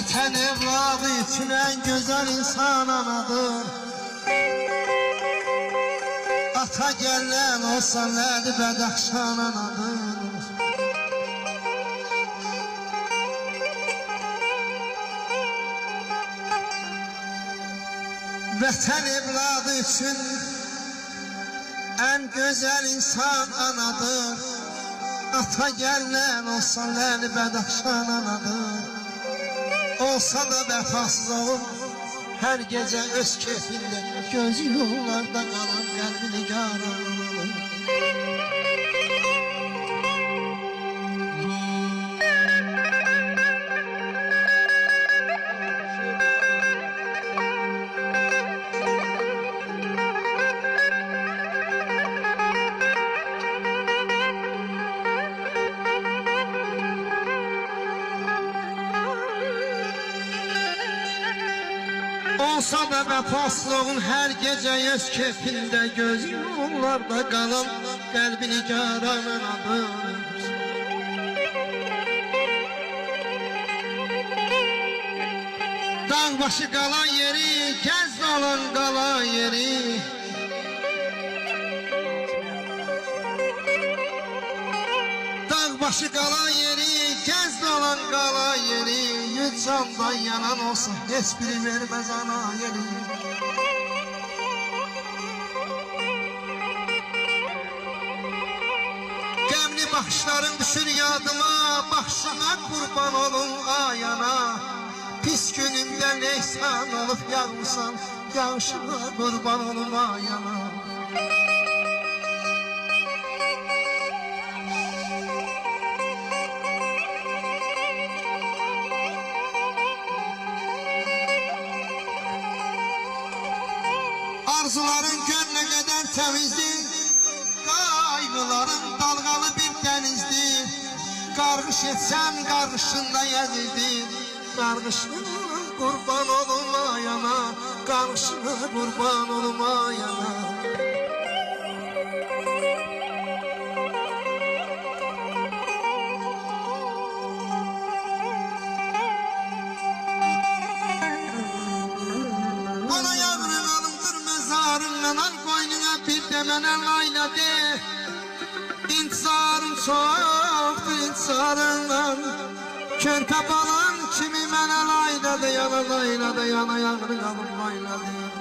Vətən evladı üçün en güzel insan anadır. Ata gələn olsa nədir Bədəxşan anadır. Vətən evladı üçün en güzel insan anadır. Ata gələn olsa nədir Bədəxşan anadır. Olsa da vəfasız olur her gece öz keyfinde, gözü yollarda kalan kalbini yaralı. Olsa da vəfaslığın her gece öz keyfinde, göz yollarda kalan kalbini yaralı adır. Dağ başı qala yeri, gəz dolan qala yeri. Dağ başı qala yeri, gəz dolan qala yeri. Yüz candan yanan olsa heç biri verməz ana yeri. Qəmli baxışların düşür yadıma, baxışına qurban olum ayana. Pis günümdə leysan olub yağmışsan, yağışına qurban olum ayana. Arzuların gönlüne kadar temizdir, kaygıların dalgalı bir denizdir. Kargış etsen kargışında yedirdir, kargışına kurban olmayana, kargışına kurban olmayana. Al koynuna bir de mənə layla de. İntizarım çoxdur intizarından. Körpə balan kimi mənə layla de, yana layla de, yana yağrı qalıb layla de.